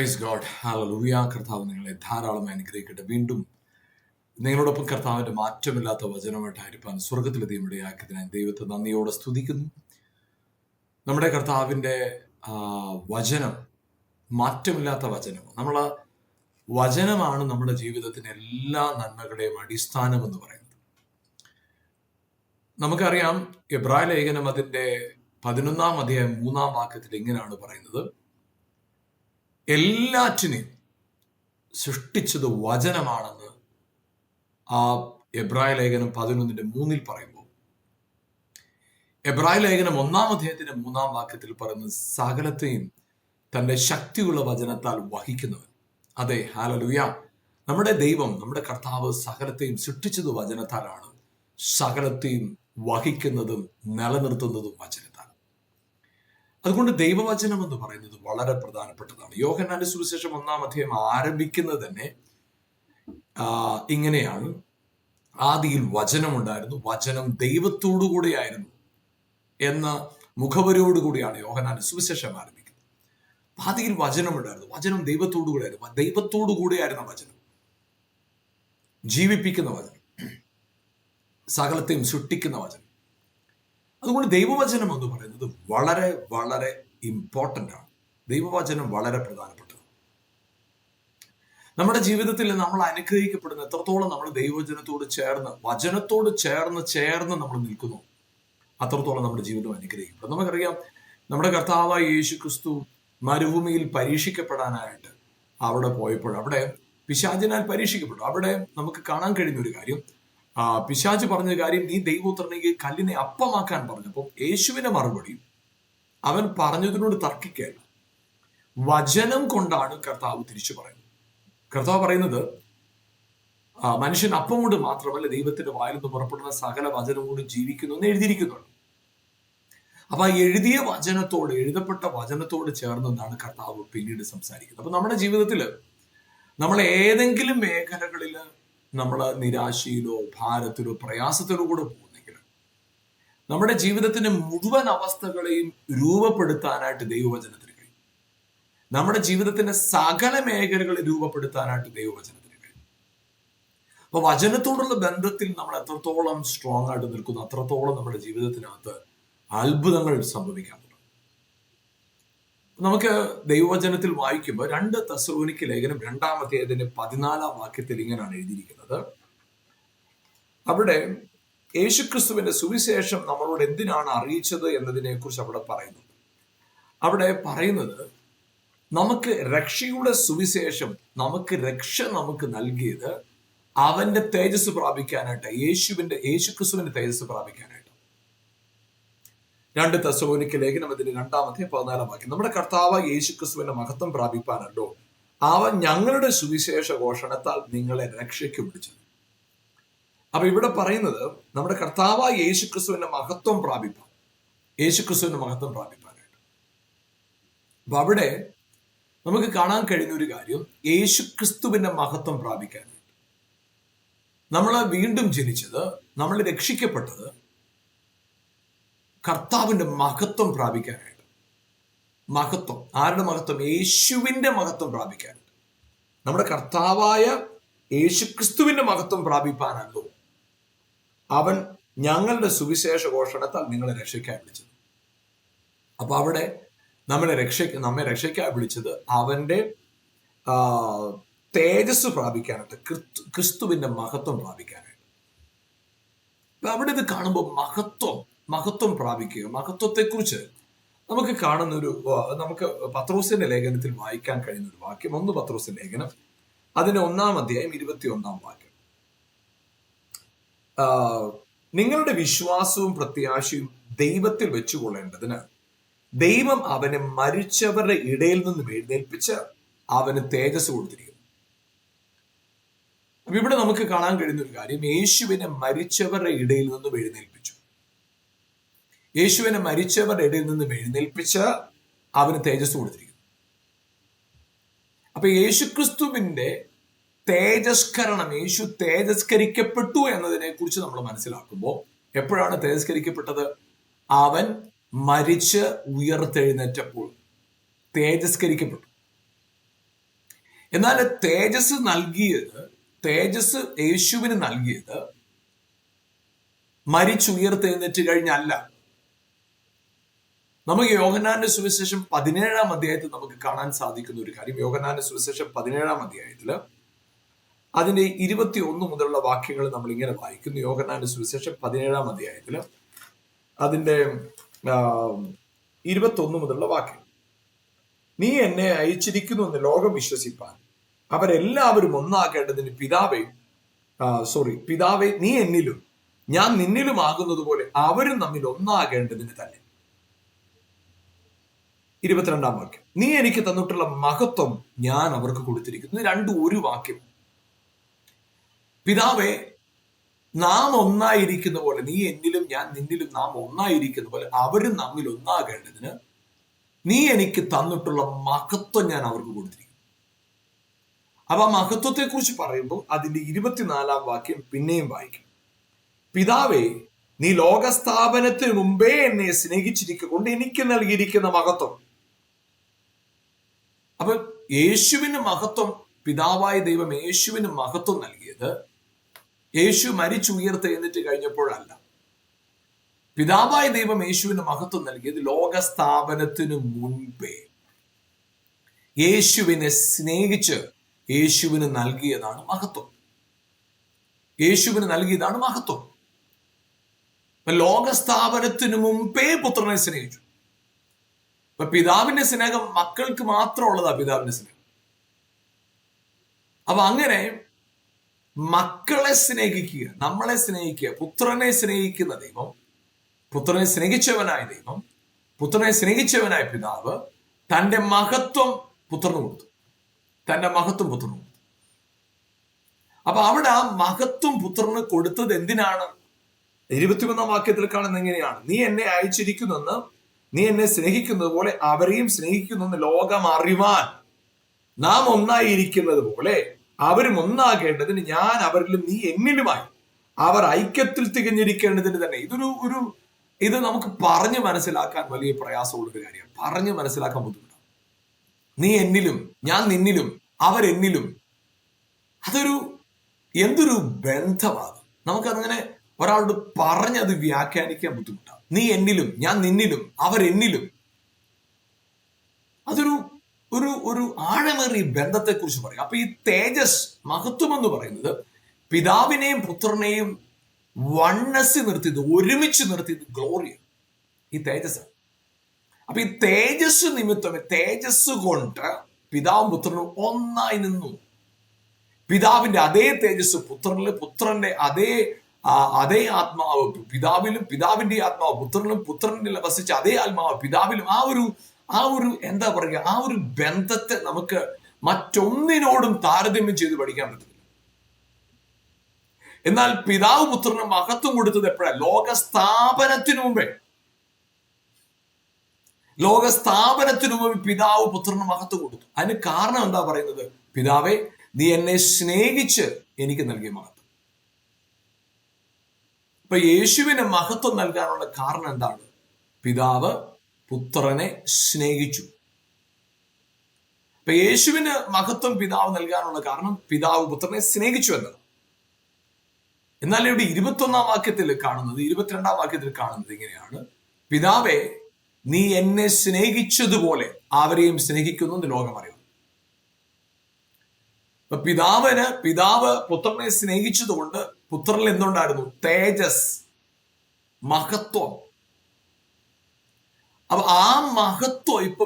Praise God. Hallelujah. കർത്താവ് നിങ്ങളെ ധാരാളമായി അനുഗ്രഹിക്കട്ടെ. വീണ്ടും നിങ്ങളോടൊപ്പം കർത്താവിന്റെ മാറ്റമില്ലാത്ത വചനമായിട്ടായിരിക്കാൻ സ്വർഗത്തിലെത്തിയും ഇടയാക്കിയതിനായി ദൈവത്തെ നന്ദിയോടെ സ്തുതിക്കുന്നു. നമ്മുടെ കർത്താവിന്റെ വചനം മാറ്റമില്ലാത്ത വചനം. വചനമാണ് നമ്മുടെ ജീവിതത്തിന് എല്ലാ നന്മകളുടെയും അടിസ്ഥാനം എന്ന് പറയുന്നത്. നമുക്കറിയാം, എബ്രായ ലേഖനം അതിന്റെ 11-ാം അധ്യായം 3-ാം വാക്യത്തിൽ ഇങ്ങനെയാണ് പറയുന്നത്: എല്ലാറ്റിനെയും സൃഷ്ടിച്ചത് വചനമാണെന്ന് ആ എബ്രായ ലേഖനം 11:3 പറയുമ്പോൾ, എബ്രായ ലേഖനം 1-ാം അധ്യായത്തിന്റെ 3-ാം വാക്യത്തിൽ പറയുന്നത് സകലത്തെയും തന്റെ ശക്തിയുള്ള വചനത്താൽ വഹിക്കുന്നവൻ. അതെ, ഹല്ലേലൂയ. നമ്മുടെ ദൈവം, നമ്മുടെ കർത്താവ് സകലത്തെയും സൃഷ്ടിച്ചത് വചനത്താലാണ്. സകലത്തെയും വഹിക്കുന്നതും നിലനിർത്തുന്നതും വചനത്താൽ. അതുകൊണ്ട് ദൈവവചനം എന്ന് പറയുന്നത് വളരെ പ്രധാനപ്പെട്ടതാണ്. യോഹന്നാന്റെ സുവിശേഷം 1-ാം അധ്യായം ആരംഭിക്കുന്നത് തന്നെ ഇങ്ങനെയാണ്: ആദിയിൽ വചനമുണ്ടായിരുന്നു, വചനം ദൈവത്തോടു കൂടെയായിരുന്നു എന്ന മുഖവരിയോടുകൂടിയാണ് യോഹന്നാന്റെ സുവിശേഷം ആരംഭിക്കുന്നത്. ആദിയിൽ വചനമുണ്ടായിരുന്നു, വചനം ദൈവത്തോടു കൂടെയായിരുന്നു, ദൈവത്തോടു കൂടെയായിരുന്ന വചനം, ജീവിപ്പിക്കുന്ന വചനം, സകലത്തെയും സൃഷ്ടിക്കുന്ന വചനം. അതുകൊണ്ട് ദൈവവചനം എന്ന് പറയുന്നത് വളരെ വളരെ ഇമ്പോർട്ടൻ്റ് ആണ്. ദൈവവചനം വളരെ പ്രധാനപ്പെട്ടത്. നമ്മുടെ ജീവിതത്തിൽ നമ്മൾ അനുഗ്രഹിക്കപ്പെടുന്ന എത്രത്തോളം നമ്മൾ ദൈവവചനത്തോട് ചേർന്ന്, വചനത്തോട് ചേർന്ന് നമ്മൾ നിൽക്കുന്നു, അത്രത്തോളം നമ്മുടെ ജീവിതം അനുഗ്രഹിക്കപ്പെടും. നമുക്കറിയാം, നമ്മുടെ കർത്താവായ യേശു ക്രിസ്തു മരുഭൂമിയിൽ പരീക്ഷിക്കപ്പെടാനായിട്ട് അവിടെ പോയപ്പോൾ, അവിടെ പിശാചിനാൽ പരീക്ഷിക്കപ്പെട്ടു. അവിടെ നമുക്ക് കാണാൻ കഴിയുന്ന ഒരു കാര്യം, പിശാച് പറഞ്ഞ കാര്യം, നീ ദൈവപുത്രനെങ്കിൽ കല്ലിനെ അപ്പമാക്കാൻ പറഞ്ഞപ്പോൾ യേശുവിന്റെ മറുപടി, അവൻ പറഞ്ഞതിനോട് തർക്കിക്കുകയല്ല, വചനം കൊണ്ടാണ് കർത്താവ് തിരിച്ചു പറയുന്നത്. കർത്താവ് പറയുന്നത്, മനുഷ്യൻ അപ്പം കൊണ്ട് മാത്രമല്ല ദൈവത്തിന്റെ വായിൽ നിന്ന് പുറപ്പെടുന്ന സകല വചനം കൊണ്ട് ജീവിക്കുന്നു എന്ന് എഴുതിയിരിക്കുന്നുണ്ട്. അപ്പൊ ആ എഴുതിയ വചനത്തോട്, എഴുതപ്പെട്ട വചനത്തോട് ചേർന്നാണ് കർത്താവ് പിന്നീട് സംസാരിക്കുന്നത്. അപ്പൊ നമ്മുടെ ജീവിതത്തിൽ നമ്മൾ ഏതെങ്കിലും മേഖലകളിൽ നമ്മൾ നിരാശയിലോ ഭാരത്തിലോ പ്രയാസത്തിലോ കൂടെ പോകുന്നെങ്കിൽ, നമ്മുടെ ജീവിതത്തിന്റെ മുഴുവൻ അവസ്ഥകളെയും രൂപപ്പെടുത്താനായിട്ട് ദൈവവചനത്തിന് കഴിയും. നമ്മുടെ ജീവിതത്തിന്റെ സകല മേഖലകളെ രൂപപ്പെടുത്താനായിട്ട് ദൈവവചനത്തിന് കഴിയും. അപ്പൊ വചനത്തോടുള്ള ബന്ധത്തിൽ നമ്മൾ എത്രത്തോളം സ്ട്രോങ് ആയിട്ട് നിൽക്കുന്നു, അത്രത്തോളം നമ്മുടെ ജീവിതത്തിനകത്ത് അത്ഭുതങ്ങൾ സംഭവിക്കാൻ തുടങ്ങും. നമുക്ക് ദൈവവചനത്തിൽ വായിക്കുമ്പോൾ 2 തെസ്സലോനിക്ക ലേഖനം 2-ാം അധ്യായത്തിന്റെ 14-ാം വാക്യത്തിൽ ഇങ്ങനെയാണ് എഴുതിയിരിക്കുന്നത്. അവിടെ യേശുക്രിസ്തുവിന്റെ സുവിശേഷം നമ്മളോട് എന്തിനാണ് അറിയിച്ചത് എന്നതിനെ കുറിച്ച് അവിടെ പറയുന്നു. അവിടെ പറയുന്നത്, നമുക്ക് രക്ഷയുടെ സുവിശേഷം, നമുക്ക് നൽകിയത് അവന്റെ തേജസ് പ്രാപിക്കാനായിട്ട്, യേശുക്രിസ്തുവിന്റെ തേജസ് പ്രാപിക്കാനായിട്ട്. 2 തെസ്സലോനിക്ക ലേഖനം അതിന്റെ 2-ാം അധ്യായം 14-ാം വാക്യം: നമ്മുടെ കർത്താവ് യേശുക്രിസ്തുവിന്റെ മഹത്വം പ്രാപിപ്പാനല്ലോ അവൻ ഞങ്ങളുടെ സുവിശേഷ ഘോഷണത്താൽ നിങ്ങളെ രക്ഷയ്ക്ക് വിളിച്ചത്. അപ്പൊ ഇവിടെ പറയുന്നത്, നമ്മുടെ കർത്താവ് യേശുക്രിസ്തുവിന്റെ മഹത്വം പ്രാപിപ്പാനായിട്ട്. അപ്പൊ അവിടെ നമുക്ക് കാണാൻ കഴിയുന്ന ഒരു കാര്യം, യേശുക്രിസ്തുവിന്റെ മഹത്വം പ്രാപിക്കാനായിട്ട് നമ്മൾ വീണ്ടും ജനിച്ചത്, നമ്മൾ രക്ഷിക്കപ്പെട്ടത് കർത്താവിന്റെ മഹത്വം പ്രാപിക്കാനായിട്ട്. മഹത്വം, ആരുടെ മഹത്വം? യേശുവിന്റെ മഹത്വം പ്രാപിക്കാനായിട്ട്. നമ്മുടെ കർത്താവായ യേശുക്രിസ്തുവിന്റെ മഹത്വം പ്രാപിപ്പാനല്ലോ അവൻ ഞങ്ങളുടെ സുവിശേഷ ഘോഷണത്താൽ നിങ്ങളെ രക്ഷയ്ക്കായി വിളിച്ചത്. അപ്പൊ അവിടെ നമ്മെ രക്ഷയ്ക്കായി വിളിച്ചത് അവന്റെ തേജസ് പ്രാപിക്കാനായിട്ട്, ക്രിസ്തുവിന്റെ മഹത്വം പ്രാപിക്കാനായിട്ട്. അപ്പൊ അവിടെ ഇത് കാണുമ്പോൾ മഹത്വം പ്രാപിക്കുക, മഹത്വത്തെക്കുറിച്ച് നമുക്ക് നമുക്ക് പത്രോസിന്റെ ലേഖനത്തിൽ വായിക്കാൻ കഴിയുന്ന ഒരു വാക്യം. 1 പത്രോസിന്റെ ലേഖനം അതിന്റെ 1-ാം അധ്യായം 21-ാം വാക്യം: നിങ്ങളുടെ വിശ്വാസവും പ്രത്യാശയും ദൈവത്തിൽ വെച്ചുകൊള്ളേണ്ടതിന് ദൈവം അവനെ മരിച്ചവരുടെ ഇടയിൽ നിന്നും എഴുന്നേൽപ്പിച്ച് അവന് തേജസ് കൊടുത്തിരിക്കുന്നു. അപ്പൊ ഇവിടെ നമുക്ക് കാണാൻ കഴിയുന്ന ഒരു കാര്യം, യേശുവിനെ മരിച്ചവരുടെ ഇടയിൽ നിന്നും എഴുന്നേൽപ്പിച്ചു. യേശുവിനെ മരിച്ചവരുടെ ഇടയിൽ നിന്നും എഴുന്നേൽപ്പിച്ച് അവന് തേജസ് കൊടുത്തിരിക്കുന്നു. അപ്പൊ യേശുക്രിസ്തുവിന്റെ തേജസ്കരണം, യേശു തേജസ്കരിക്കപ്പെട്ടു എന്നതിനെ കുറിച്ച് നമ്മൾ മനസ്സിലാക്കുമ്പോൾ, എപ്പോഴാണ് തേജസ്കരിക്കപ്പെട്ടത്? അവൻ മരിച്ച് ഉയർത്തെഴുന്നേറ്റപ്പോൾ തേജസ്കരിക്കപ്പെട്ടു. എന്നാൽ തേജസ് യേശുവിന് നൽകിയത് മരിച്ചുയർത്തെഴുന്നേറ്റ് കഴിഞ്ഞല്ല. നമുക്ക് യോഹന്നാന്റെ സുവിശേഷം 17-ാം അധ്യായത്തിൽ നമുക്ക് കാണാൻ സാധിക്കുന്ന ഒരു കാര്യം, യോഹന്നാന്റെ സുവിശേഷം 17-ാം അധ്യായത്തില് അതിന്റെ 21 മുതലുള്ള വാക്യങ്ങൾ നമ്മൾ ഇങ്ങനെ വായിക്കുന്നു. യോഹന്നാന്റെ സുവിശേഷം 17-ാം അധ്യായത്തില് അതിന്റെ 21 മുതലുള്ള വാക്യം: നീ എന്നെ അയച്ചിരിക്കുന്നു എന്ന് ലോകം വിശ്വസിപ്പാൻ അവരെല്ലാവരും ഒന്നാകേണ്ടതിന് പിതാവേ നീ എന്നിലും ഞാൻ നിന്നിലും ആകുന്നത് പോലെ അവരും തമ്മിൽ ഒന്നാകേണ്ടതിന് തന്നെ. 22-ാം വാക്യം: നീ എനിക്ക് തന്നിട്ടുള്ള മഹത്വം ഞാൻ അവർക്ക് കൊടുത്തിരിക്കുന്നു. രണ്ടും ഒരു വാക്യം. പിതാവേ, നാം ഒന്നായിരിക്കുന്ന പോലെ, നീ എന്നിലും ഞാൻ നിന്നിലും നാം ഒന്നായിരിക്കുന്ന പോലെ അവരും തമ്മിൽ ഒന്നാകേണ്ടതിന് നീ എനിക്ക് തന്നിട്ടുള്ള മഹത്വം ഞാൻ അവർക്ക് കൊടുത്തിരിക്കുന്നു. അപ്പൊ ആ മഹത്വത്തെ കുറിച്ച് പറയുമ്പോൾ അതിന്റെ 24-ാം വാക്യം പിന്നെയും വായിക്കും: പിതാവേ, നീ ലോകസ്ഥാപനത്തിന് മുമ്പേ എന്നെ സ്നേഹിച്ചിരിക്കൊണ്ട് എനിക്ക് നൽകിയിരിക്കുന്ന മഹത്വം. അപ്പൊ യേശുവിന് മഹത്വം, പിതാവായ ദൈവം യേശുവിന് മഹത്വം നൽകിയത് യേശു മരിച്ചുയർത്തെഴുന്നേറ്റ് കഴിഞ്ഞപ്പോഴല്ല. പിതാവായ ദൈവം യേശുവിന് മഹത്വം നൽകിയത് ലോകസ്ഥാപനത്തിനു മുൻപേ യേശുവിനെ സ്നേഹിച്ച് യേശുവിന് നൽകിയതാണ് മഹത്വം. യേശുവിന് നൽകിയതാണ് മഹത്വം. ലോകസ്ഥാപനത്തിനു മുമ്പേ പുത്രനെ സ്നേഹിച്ചു. അപ്പൊ പിതാവിന്റെ സ്നേഹം മക്കൾക്ക് മാത്രമുള്ളതാ പിതാവിന്റെ സ്നേഹം. അപ്പൊ അങ്ങനെ മക്കളെ സ്നേഹിക്കുക, നമ്മളെ സ്നേഹിക്കുക, പുത്രനെ സ്നേഹിക്കുന്ന ദൈവം, പുത്രനെ സ്നേഹിച്ചവനായ ദൈവം, പുത്രനെ സ്നേഹിച്ചവനായ പിതാവ് തന്റെ മഹത്വം പുത്രന് കൊടുത്തു. അപ്പൊ അവിടെ ആ മഹത്വം പുത്രന് കൊടുത്തത് എന്തിനാണ്? 21-ാം വാക്യത്തിൽ കാണുന്നത് എങ്ങനെയാണ്? നീ എന്നെ അയച്ചിരിക്കുന്നെന്ന്, നീ എന്നെ സ്നേഹിക്കുന്നത് പോലെ അവരെയും സ്നേഹിക്കുന്നെന്ന് ലോകം അറിവാൻ നാം ഒന്നായിരിക്കുന്നത് പോലെ അവരും ഒന്നാകേണ്ടതിന് ഞാൻ അവരിലും നീ എന്നിലുമായി അവർ ഐക്യത്തിൽ തികഞ്ഞിരിക്കേണ്ടതിന് തന്നെ. ഇത് നമുക്ക് പറഞ്ഞു മനസ്സിലാക്കാൻ വലിയ പ്രയാസമുള്ളൊരു കാര്യമാണ്. പറഞ്ഞു മനസ്സിലാക്കാൻ ബുദ്ധിമുട്ടാണ്. നീ എന്നിലും ഞാൻ നിന്നിലും അവരെന്നിലും, എന്തൊരു ബന്ധമാണ്. നമുക്കങ്ങനെ ഒരാളോട് പറഞ്ഞത് വ്യാഖ്യാനിക്കാൻ ബുദ്ധിമുട്ടാണ്. നീ എന്നിലും ഞാൻ നിന്നിലും അവരെന്നിലും, ഒരു ആഴമേറിയ ബന്ധത്തെ കുറിച്ച് പറയും. അപ്പൊ ഈ തേജസ്, മഹത്വം എന്ന് പറയുന്നത് പിതാവിനെയും പുത്രനെയും വണ്ണസ് നിർത്തിയത്, ഒരുമിച്ച് നിർത്തിയത് ഗ്ലോറിയാണ്, ഈ തേജസ്. അപ്പൊ ഈ തേജസ് നിമിത്തം, തേജസ് കൊണ്ട് പിതാവും പുത്രനും ഒന്നായി നിന്നു. പിതാവിന്റെ അതേ തേജസ് പുത്രനില്, പുത്രന്റെ അതേ ആത്മാവ് പിതാവിലും, പിതാവിന്റെ ആത്മാവ് പുത്രനിലും, പുത്രനിൽ വസിച്ച അതേ ആത്മാവ് പിതാവിലും. ആ ഒരു എന്താ പറയുക, ആ ഒരു ബന്ധത്തെ നമുക്ക് മറ്റൊന്നിനോടും താരതമ്യം ചെയ്ത് പഠിക്കാൻ പറ്റില്ല. എന്നാൽ പിതാവ് പുത്രന് മഹത്വം കൊടുത്തത് എപ്പോഴാണ്? ലോകസ്ഥാപനത്തിനു മുമ്പേ പിതാവ് പുത്രന് മഹത്വം കൊടുത്തു. അതിന് കാരണം എന്താ പറയുന്നത്? പിതാവേ, നീ എന്നെ സ്നേഹിച്ച് എനിക്ക് നൽകിയ മഹത്വം. അപ്പൊ യേശുവിന് മഹത്വം നൽകാനുള്ള കാരണം എന്താണ്? പിതാവ് പുത്രനെ സ്നേഹിച്ചു. അപ്പൊ യേശുവിന് മഹത്വം പിതാവ് നൽകാനുള്ള കാരണം പിതാവ് പുത്രനെ സ്നേഹിച്ചു എന്നാണ്. എന്നാൽ ഇവിടെ 21-ാം വാക്യത്തിൽ കാണുന്നത്, 22-ാം വാക്യത്തിൽ കാണുന്നത് ഇങ്ങനെയാണ്: പിതാവേ, നീ എന്നെ സ്നേഹിച്ചതുപോലെ അവരെയും സ്നേഹിക്കുന്നു എന്ന് ലോകം അറിയുന്നു. അപ്പൊ പിതാവ് പുത്രനെ സ്നേഹിച്ചതുകൊണ്ട് പുത്രനിൽ എന്തുണ്ടായിരുന്നു? തേജസ്, മഹത്വം. അപ്പൊ ആ മഹത്വം ഇപ്പൊ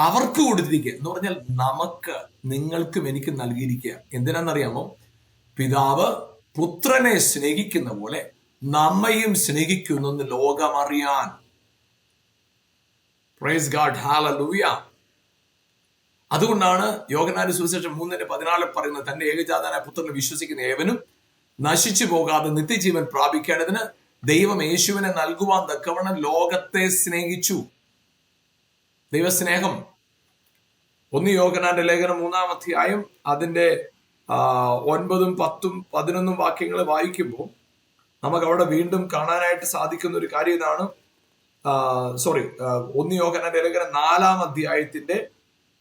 അവർക്ക് കൊടുത്തിരിക്കുക എന്ന് പറഞ്ഞാൽ നമുക്ക്, നിങ്ങൾക്കും എനിക്കും നൽകിയിരിക്കുക. എന്തിനാണെന്നറിയാമോ? പിതാവ് പുത്രനെ സ്നേഹിക്കുന്ന പോലെ നമ്മയും സ്നേഹിക്കുന്നു എന്ന് ലോകം അറിയാൻ. Praise God, hallelujah. അതുകൊണ്ടാണ് യോഹന്നാന്റെ സുവിശേഷം 3:14 പറയുന്നത്, തന്റെ ഏകജാതനായ പുത്രനെ വിശ്വസിക്കുന്ന ഏവനും നശിച്ചു പോകാതെ നിത്യജീവൻ പ്രാപിക്കേണ്ടതിന് ദൈവം യേശുവിനെ നൽകുവാൻ തക്കവണ്ണം ലോകത്തെ സ്നേഹിച്ചു. ദൈവസ്നേഹം 1 യോഹന്നാന്റെ ലേഖനം 3-ാം അധ്യായം അതിന്റെ 9, 10, 11 വാക്യങ്ങൾ വായിക്കുമ്പോൾ നമുക്ക് അവിടെ വീണ്ടും കാണാനായിട്ട് സാധിക്കുന്ന ഒരു കാര്യം ഇതാണ്. 1 യോഹന്നാന്റെ ലേഖനം 4-ാം അധ്യായത്തിന്റെ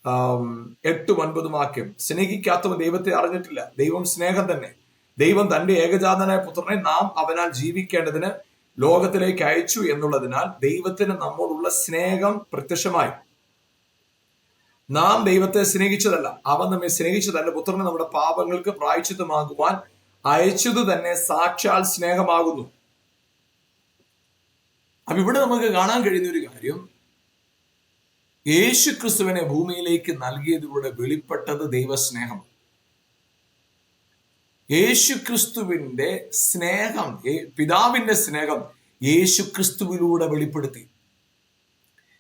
8-9 വാക്യം. സ്നേഹിക്കാത്തവൻ ദൈവത്തെ അറിഞ്ഞിട്ടില്ല, ദൈവം സ്നേഹം തന്നെ. ദൈവം തന്റെ ഏകജാതനായ പുത്രനെ നാം അവനാൽ ജീവിക്കേണ്ടതിന് ലോകത്തിലേക്ക് അയച്ചു എന്നുള്ളതിനാൽ ദൈവത്തിന് നമ്മോടുള്ള സ്നേഹം പ്രത്യക്ഷമായി. നാം ദൈവത്തെ സ്നേഹിച്ചതല്ല, അവൻ നമ്മെ സ്നേഹിച്ചതല്ല, പുത്രനെ നമ്മുടെ പാപങ്ങൾക്ക് പ്രായശ്ചിത്തമാകുവാൻ അയച്ചത് തന്നെ സാക്ഷാൽ സ്നേഹമാകുന്നു. അപ്പൊ ഇവിടെ നമുക്ക് കാണാൻ കഴിയുന്ന ഒരു കാര്യം, യേശു ക്രിസ്തുവിനെ ഭൂമിയിലേക്ക് നൽകിയതിലൂടെ വെളിപ്പെട്ടത് ദൈവസ്നേഹം. യേശു ക്രിസ്തുവിന്റെ സ്നേഹം, പിതാവിന്റെ സ്നേഹം യേശു ക്രിസ്തുവിലൂടെ വെളിപ്പെടുത്തി.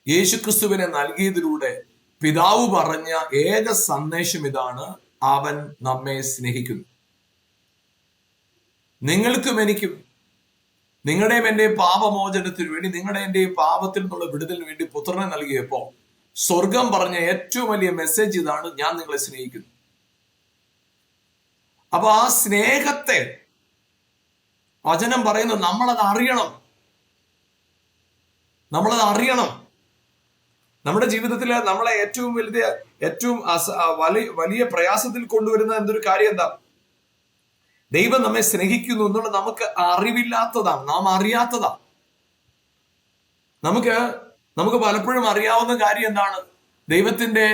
യേശു ക്രിസ്തുവിനെ നൽകിയതിലൂടെ പിതാവ് പറഞ്ഞ ഏക സന്ദേശം ഇതാണ്: അവൻ നമ്മെ സ്നേഹിക്കുന്നു. നിങ്ങൾക്കും എനിക്കും, നിങ്ങളുടെയും എന്റെ പാപമോചനത്തിന് വേണ്ടി, നിങ്ങളുടെ എന്റെ പാപത്തിൽ നിന്നുള്ള വിടുതലിന് വേണ്ടി പുത്രനെ നൽകിയപ്പോ സ്വർഗം പറഞ്ഞ ഏറ്റവും വലിയ മെസ്സേജ് ഇതാണ്: ഞാൻ നിങ്ങളെ സ്നേഹിക്കുന്നു. അപ്പൊ ആ സ്നേഹത്തെ വചനം പറയുന്നു, നമ്മളത് അറിയണം. നമ്മുടെ ജീവിതത്തിൽ നമ്മളെ ഏറ്റവും വലിയ പ്രയാസത്തിൽ കൊണ്ടുവരുന്ന എന്തൊരു കാര്യം എന്താ? ദൈവം നമ്മെ സ്നേഹിക്കുന്നു എന്നുള്ളത് നമുക്ക് അറിവില്ലാത്തതാണ്, നാം അറിയാത്തതാണ്. നമുക്ക് പലപ്പോഴും അറിയാവുന്ന കാര്യം എന്താണ്? ദൈവത്തിന്റെ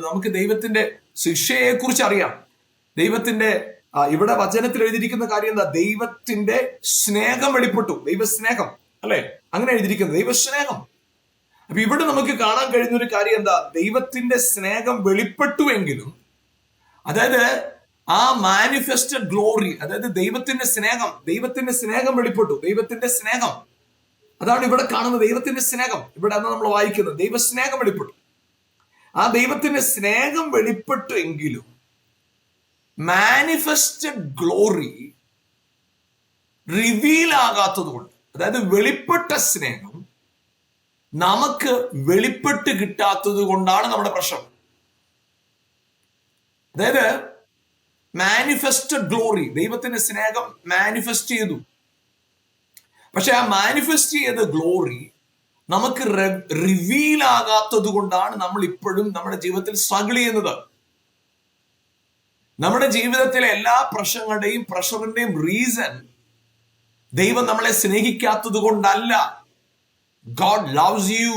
നമുക്ക് ദൈവത്തിന്റെ ശിക്ഷയെ കുറിച്ച് അറിയാം. ദൈവത്തിന്റെ ഇവിടെ വചനത്തിൽ എഴുതിയിരിക്കുന്ന കാര്യം എന്താ? ദൈവത്തിന്റെ സ്നേഹം വെളിപ്പെട്ടു. ദൈവസ്നേഹം അല്ലെ? അങ്ങനെ എഴുതിയിരിക്കുന്നത് ദൈവസ്നേഹം. അപ്പൊ ഇവിടെ നമുക്ക് കാണാൻ കഴിയുന്ന ഒരു കാര്യം എന്താ? ദൈവത്തിന്റെ സ്നേഹം വെളിപ്പെട്ടുവെങ്കിലും, അതായത് ആ മാനിഫെസ്റ്റഡ് ഗ്ലോറി, അതായത് ദൈവത്തിന്റെ സ്നേഹം വെളിപ്പെട്ടു. ദൈവത്തിന്റെ സ്നേഹം അതാണ് ഇവിടെ കാണുന്നത്. ദൈവത്തിന്റെ സ്നേഹം ഇവിടെ നമ്മൾ വായിക്കുന്നത്, ദൈവസ്നേഹം വെളിപ്പെട്ടു. ആ ദൈവത്തിന്റെ സ്നേഹം വെളിപ്പെട്ടു എങ്കിലും മാനിഫെസ്റ്റഡ് ഗ്ലോറി റിവീൽ ആകാത്തത് കൊണ്ട്, അതായത് വെളിപ്പെട്ട സ്നേഹം നമുക്ക് വെളിപ്പെട്ട് കിട്ടാത്തത് കൊണ്ടാണ് നമ്മുടെ പ്രശ്നം. അതായത് മാനിഫെസ്റ്റഡ് ഗ്ലോറി, ദൈവത്തിന്റെ സ്നേഹം മാനിഫെസ്റ്റ് ചെയ്തു. പക്ഷെ ആ മാനിഫെസ്റ്റ് ചെയ്ത ഗ്ലോറി നമുക്ക് റിവീൽ ആകാത്തത് കൊണ്ടാണ് നമ്മൾ ഇപ്പോഴും നമ്മുടെ ജീവിതത്തിൽ സ്ട്രഗിൾ ചെയ്യുന്നത്. നമ്മുടെ ജീവിതത്തിലെ എല്ലാ പ്രഷറിന്റെയും റീസൺ ദൈവം നമ്മളെ സ്നേഹിക്കാത്തത് കൊണ്ടല്ല. God loves you.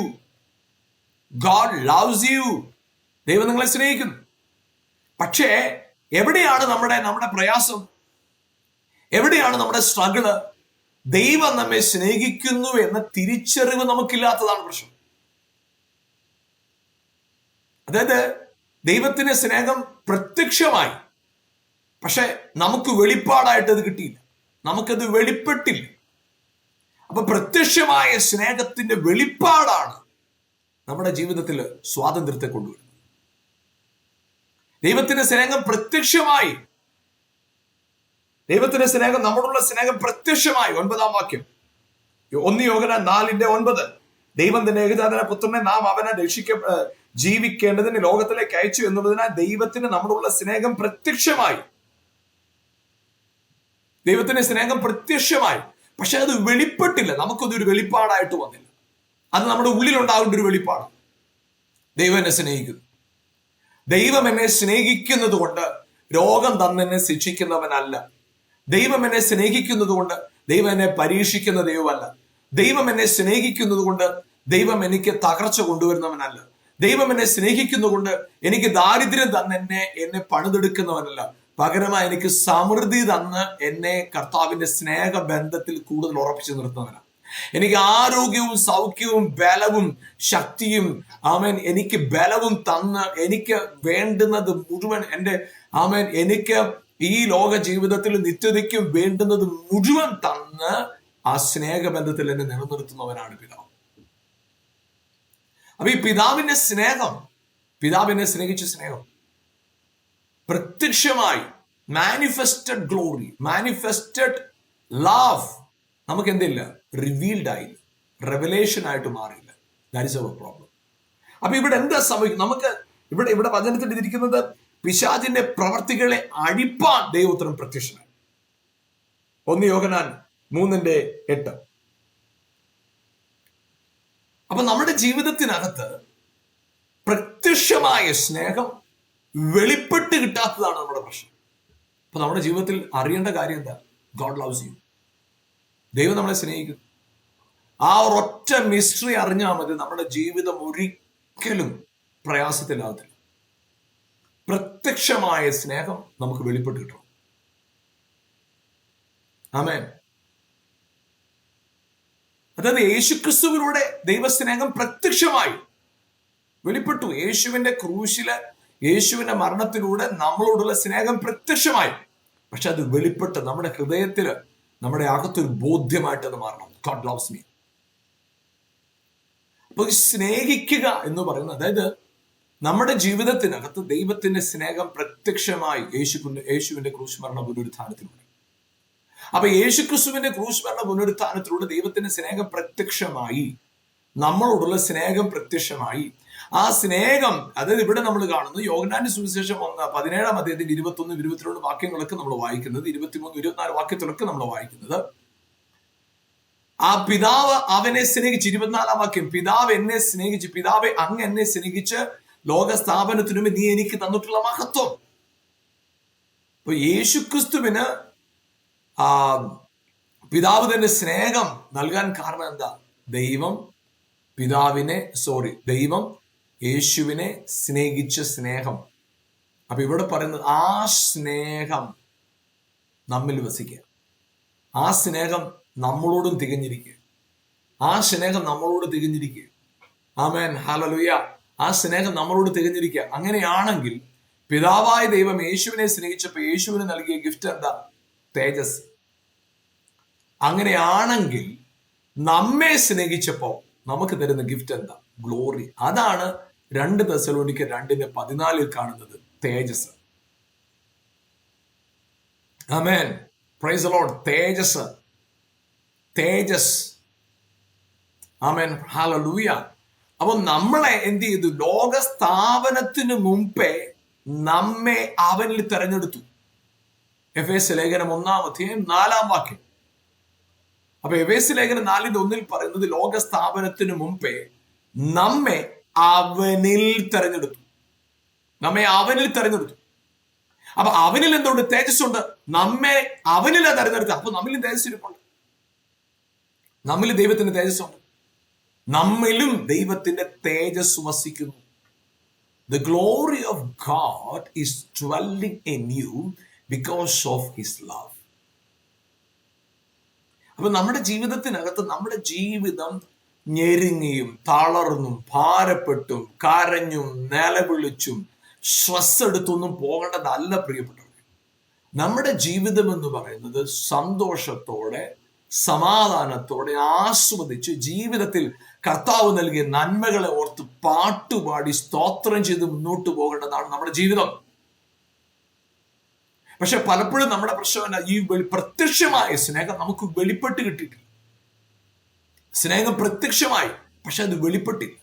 ദൈവം നിങ്ങളെ സ്നേഹിക്കുന്നു. പക്ഷേ എവിടെയാണ് നമ്മുടെ പ്രയാസം? എവിടെയാണ് നമ്മുടെ സ്ട്രഗിള്? ദൈവം നമ്മെ സ്നേഹിക്കുന്നു എന്ന തിരിച്ചറിവ് നമുക്കില്ലാത്തതാണ് പ്രശ്നം. അതായത് ദൈവത്തിന്റെ സ്നേഹം പ്രത്യക്ഷമായി, പക്ഷെ നമുക്ക് വെളിപ്പാടായിട്ട് അത് കിട്ടിയില്ല, നമുക്കത് വെളിപ്പെട്ടില്ല. അപ്പൊ പ്രത്യക്ഷമായ സ്നേഹത്തിന്റെ വെളിപ്പാടാണ് നമ്മുടെ ജീവിതത്തിൽ സ്വാതന്ത്ര്യത്തെ കൊണ്ടുവരുന്നത്. ദൈവത്തിന്റെ സ്നേഹം പ്രത്യക്ഷമായി, ദൈവത്തിന്റെ സ്നേഹം, നമ്മോടുള്ള സ്നേഹം പ്രത്യക്ഷമായി. 9-ാം വാക്യം, 1 യോഹന്നാൻ 4:9. ദൈവം തന്റെ ഏകജാതനായ പുത്രനെ നാം അവനെ ജീവിക്കേണ്ടതിന് ലോകത്തിലേക്ക് അയച്ചു എന്നുള്ളതിനാൽ ദൈവത്തിന് നമ്മോടുള്ള സ്നേഹം പ്രത്യക്ഷമായി. ദൈവത്തിന്റെ സ്നേഹം പ്രത്യക്ഷമായി, പക്ഷെ അത് വെളിപ്പെട്ടില്ല. നമുക്കതൊരു വെളിപ്പാടായിട്ട് വന്നില്ല. അത് നമ്മുടെ ഉള്ളിലുണ്ടാകേണ്ട ഒരു വെളിപ്പാട്. ദൈവം എന്നെ സ്നേഹിക്കുന്നു. ദൈവം എന്നെ സ്നേഹിക്കുന്നത് കൊണ്ട് രോഗം തന്നെന്നെ ശിക്ഷിക്കുന്നവനല്ല. ദൈവം എന്നെ സ്നേഹിക്കുന്നത് കൊണ്ട് ദൈവം എന്നെ പരീക്ഷിക്കുന്ന ദൈവമല്ല. ദൈവം എന്നെ സ്നേഹിക്കുന്നത് കൊണ്ട് ദൈവം എനിക്ക് തകർച്ച കൊണ്ടുവരുന്നവനല്ല. ദൈവം എന്നെ സ്നേഹിക്കുന്നതുകൊണ്ട് എനിക്ക് ദാരിദ്ര്യം തന്നെ എന്നെ പണിതെടുക്കുന്നവനല്ല. പകരമായി എനിക്ക് സമൃദ്ധി തന്ന് എന്നെ കർത്താവിന്റെ സ്നേഹബന്ധത്തിൽ കൂടുതൽ ഉറപ്പിച്ചു നിർത്തുന്നവനാണ്. എനിക്ക് ആരോഗ്യവും സൗഖ്യവും ബലവും ശക്തിയും എനിക്ക് ബലവും തന്ന് എനിക്ക് വേണ്ടുന്നത് മുഴുവൻ എനിക്ക് ഈ ലോക ജീവിതത്തിൽ നിത്യതയ്ക്കും വേണ്ടുന്നത് മുഴുവൻ തന്ന് ആ സ്നേഹബന്ധത്തിൽ എന്നെ നിലനിർത്തുന്നവനാണ് പിതാവ്. അപ്പൊ ഈ പിതാവിന്റെ സ്നേഹം, പിതാവിനെ സ്നേഹിച്ച സ്നേഹം പ്രത്യക്ഷമായി, മാനിഫെസ്റ്റഡ് ഗ്ലോറി, മാനിഫെസ്റ്റഡ് ലവ് നമുക്ക് എന്തില്ല? റിവീൽഡ് ആയില്ല, റെവലേഷൻ ആയിട്ട് മാറിയില്ല. That is our problem. അപ്പൊ ഇവിടെ എന്താ സംഭവിക്കും? നമുക്ക് ഇവിടെ വചനത്തിൽ ഇരിക്കുന്നത് പിശാചിന്റെ പ്രവർത്തികളെ അഴിപ്പാൻ ദൈവോത്തരം പ്രത്യക്ഷനായി. 1 യോഹന്നാൻ 3:8. അപ്പൊ നമ്മുടെ ജീവിതത്തിനകത്ത് പ്രത്യക്ഷമായ സ്നേഹം വെളിപ്പെട്ട് കിട്ടാത്തതാണ് നമ്മുടെ പ്രശ്നം. അപ്പൊ നമ്മുടെ ജീവിതത്തിൽ അറിയേണ്ട കാര്യം എന്താ? God loves you. ദൈവം നമ്മളെ സ്നേഹിക്കുന്നു. ആ ഒരൊറ്റ മിസ്റ്ററി അറിഞ്ഞാൽ മതി, നമ്മുടെ ജീവിതം ഒരിക്കലും പ്രയാസത്തിലാകത്തില്ല. പ്രത്യക്ഷമായ സ്നേഹം നമുക്ക് വെളിപ്പെട്ട് കിട്ടണം. ആമേൻ. അതായത് യേശുക്രിസ്തുവിലൂടെ ദൈവസ്നേഹം പ്രത്യക്ഷമായി വെളിപ്പെട്ടു. യേശുവിന്റെ ക്രൂശില്, യേശുവിന്റെ മരണത്തിലൂടെ നമ്മളോടുള്ള സ്നേഹം പ്രത്യക്ഷമായി. പക്ഷെ അത് വെളിപ്പെട്ട് നമ്മുടെ ഹൃദയത്തില്, നമ്മുടെ അകത്തൊരു ബോധ്യമായിട്ട് അത് മാറണം. God loves me. അപ്പൊ സ്നേഹിക്കുക എന്ന് പറയുന്നത്, അതായത് നമ്മുടെ ജീവിതത്തിനകത്ത് ദൈവത്തിന്റെ സ്നേഹം പ്രത്യക്ഷമായി യേശുവിന്റെ ക്രൂശ് മരണ പുനരുത്ഥാനത്തിലൂടെ. അപ്പൊ യേശുക്രിസ്തുവിന്റെ ക്രൂശ് മരണ പുനരുത്ഥാനത്തിലൂടെ ദൈവത്തിന്റെ സ്നേഹം പ്രത്യക്ഷമായി, നമ്മളോടുള്ള സ്നേഹം പ്രത്യക്ഷമായി. ആ സ്നേഹം, അതായത് ഇവിടെ നമ്മൾ കാണുന്നത് യോഹന്നാന്റെ സുവിശേഷം 17-ാം അധ്യായത്തിന്റെ 21, 22 വാക്യങ്ങളൊക്കെ നമ്മൾ വായിക്കുന്നത്, 23, 24 വാക്യത്തിലൊക്കെ നമ്മൾ വായിക്കുന്നത്, ആ പിതാവ് അവനെ സ്നേഹിച്ച്, 24-ാം വാക്യം, പിതാവ് എന്നെ സ്നേഹിച്ച്, പിതാവെ അങ്ങ് എന്നെ സ്നേഹിച്ച് ലോക സ്ഥാപനത്തിനുമേ നീ എനിക്ക് തന്നിട്ടുള്ള മഹത്വം. അപ്പൊ യേശുക്രിസ്തുവിന് പിതാവ് തന്നെ സ്നേഹം നൽകാൻ കാരണം എന്താ? ദൈവം യേശുവിനെ സ്നേഹിച്ച സ്നേഹം. അപ്പൊ ഇവിടെ പറയുന്നത് ആ സ്നേഹം നമ്മിൽ വസിക്കുക, ആ സ്നേഹം നമ്മളോടും തികഞ്ഞിരിക്കുക, ആ സ്നേഹം നമ്മളോട് തികഞ്ഞിരിക്കുക. ആമേൻ, ഹല്ലേലൂയ. ആ സ്നേഹം നമ്മളോട് തികഞ്ഞിരിക്കുക. അങ്ങനെയാണെങ്കിൽ പിതാവായ ദൈവം യേശുവിനെ സ്നേഹിച്ചപ്പോൾ യേശുവിന് നൽകിയ ഗിഫ്റ്റ് എന്താ? തേജസ്. അങ്ങനെയാണെങ്കിൽ നമ്മെ സ്നേഹിച്ചപ്പോ നമുക്ക് തരുന്ന ഗിഫ്റ്റ് എന്താ? ഗ്ലോറി. അതാണ് 2 തെസ്സലോനിക്കർ 2:14 കാണുന്നത്, തേജസ്. ആമേൻ, പ്രൈസ് ദി ലോർഡ്. തേജസ്. ആമേൻ, ഹല്ലേലൂയ. അപ്പൊ നമ്മളെ എന്ത് ചെയ്തു? ലോക സ്ഥാപനത്തിന് മുമ്പേ നമ്മെ അവനിൽ തെരഞ്ഞെടുത്തു. എഫേസ്യ ലേഖനം 1-ാം അധ്യായം 4-ാം വാക്യം. അപ്പൊ എഫേസ്യ ലേഖനം 4:1 പറയുന്നത് ലോക സ്ഥാപനത്തിന് മുമ്പേ നമ്മെ അവനിൽ തെരഞ്ഞെടുത്തു. അപ്പൊ അവനിൽ എന്തുകൊണ്ട്? തേജസ് ഉണ്ട്. നമ്മെ അവനിലാ തെരഞ്ഞെടുത്തത്. അപ്പൊ നമ്മിലും തേജസ് ഇരിപ്പുണ്ട്. നമ്മിൽ ദൈവത്തിന്റെ തേജസ് ഉണ്ട്. നമ്മിലും ദൈവത്തിന്റെ തേജസ് വസിക്കുന്നു. The glory of God is dwelling in you because of his love. അപ്പൊ നമ്മുടെ ജീവിതത്തിനകത്ത് നമ്മുടെ ജീവിതം ഞെരുങ്ങിയും തളർന്നും ഭാരപ്പെട്ടും കരഞ്ഞും നിലവിളിച്ചും സ്ട്രെസ് എടുത്തൊന്നും പോകേണ്ടതല്ല പ്രിയപ്പെട്ടവർ. നമ്മുടെ ജീവിതം എന്ന് പറയുന്നത് സന്തോഷത്തോടെ, സമാധാനത്തോടെ ആസ്വദിച്ച് ജീവിതത്തിൽ കർത്താവ് നൽകിയ നന്മകളെ ഓർത്ത് പാട്ടുപാടി സ്തോത്രം ചെയ്ത് മുന്നോട്ട് പോകേണ്ടതാണ് നമ്മുടെ ജീവിതം. പക്ഷെ പലപ്പോഴും നമ്മുടെ പ്രശ്നം, ഈ പ്രത്യക്ഷമായ സ്നേഹം നമുക്ക് വെളിപ്പെട്ട് കിട്ടിയിട്ടില്ല. സ്നേഹം പ്രത്യക്ഷമായി, പക്ഷെ അത് വെളിപ്പെട്ടില്ല.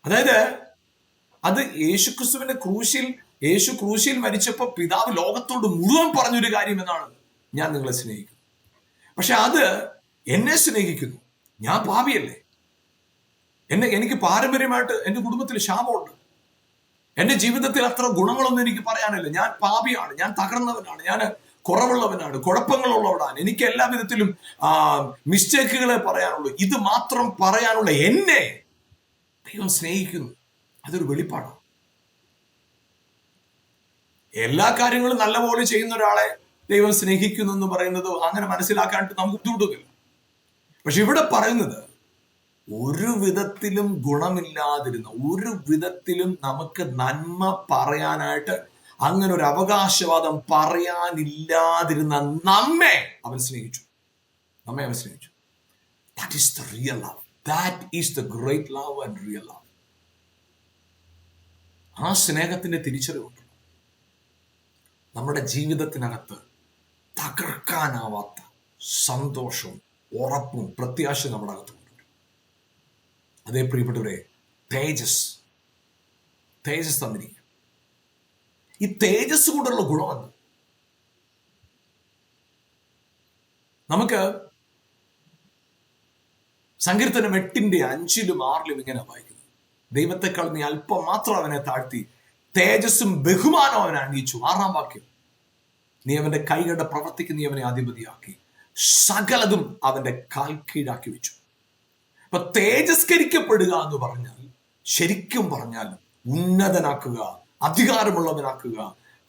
അതായത് അത് യേശുക്രിസ്തുവിന്റെ യേശു ക്രൂശിൽ മരിച്ചപ്പോൾ പിതാവ് ലോകത്തോട് മുഴുവൻ പറഞ്ഞൊരു കാര്യം എന്നാണ്, ഞാൻ നിങ്ങളെ സ്നേഹിക്കുന്നു. പക്ഷെ അത് എന്നെ സ്നേഹിക്കുന്നു. ഞാൻ പാപിയല്ലേ, എനിക്ക് പാരമ്പര്യമായിട്ട് എൻ്റെ കുടുംബത്തിൽ ശാപമുണ്ട്, എൻ്റെ ജീവിതത്തിൽ അത്ര ഗുണങ്ങളൊന്നും എനിക്ക് പറയാനില്ല, ഞാൻ പാപിയാണ്, ഞാൻ തകർന്നവനാണ്, ഞാൻ കുറവുള്ളവനാണ്, കുഴപ്പങ്ങളുള്ളവനാണ്, എനിക്ക് എല്ലാ വിധത്തിലും മിസ്റ്റേക്കുകളെ പറയാനുള്ളൂ. ഇത് മാത്രം പറയാനുള്ള എന്നെ ദൈവം സ്നേഹിക്കുന്നു. അതൊരു വെളിപ്പാടാണ്. എല്ലാ കാര്യങ്ങളും നല്ലപോലെ ചെയ്യുന്ന ഒരാളെ ദൈവം സ്നേഹിക്കുന്നു എന്ന് പറയുന്നത് അങ്ങനെ മനസ്സിലാക്കാനായിട്ട് നമുക്ക് ബുദ്ധിമുട്ടില്ല. പക്ഷെ ഇവിടെ പറയുന്നത് ഒരു വിധത്തിലും ഗുണമില്ലാതിരുന്ന, ഒരു വിധത്തിലും നമുക്ക് നന്മ പറയാനായിട്ട് അങ്ങനെ ഒരു അവകാശവാദം പറയാനില്ലാതിരുന്ന നമ്മെ അവൻ സ്നേഹിച്ചു. That is the real love. That is the great love and real love. ആ സ്നേഹത്തിന്റെ തിരിച്ചറിവുണ്ട്. നമ്മുടെ ജീവിതത്തിനകത്ത് തകർക്കാനാവാത്ത സന്തോഷവും ഉറപ്പും പ്രത്യാശ നമ്മുടെ അകത്തുണ്ട്. അതേ പ്രിയപ്പെട്ടവരെ, തേജസ് തന്നിരിക്കുക. ഈ തേജസ് കൊണ്ടുള്ള ഗുണമെന്ന് നമുക്ക് സങ്കീർത്തനം 8:5-6 ഇങ്ങനെ വായിക്കുന്നത്, ദൈവത്തെക്കാൾ നീ അല്പം മാത്രം അവനെ താഴ്ത്തി, തേജസ്സും ബഹുമാനവും അവനെ അണിയിച്ചു. 6-ാം വാക്യം, നീ അവന്റെ കൈകളുടെ പ്രവർത്തിക്ക് നീ അവനെ അധിപതിയാക്കി, സകലതും അവന്റെ കാൽ കീഴാക്കി വെച്ചു. അപ്പൊ തേജസ്കരിക്കപ്പെടുക എന്ന് പറഞ്ഞാൽ ശരിക്കും പറഞ്ഞാൽ ഉന്നതനാക്കുക, അധികാരമുള്ളവനാക്കുക,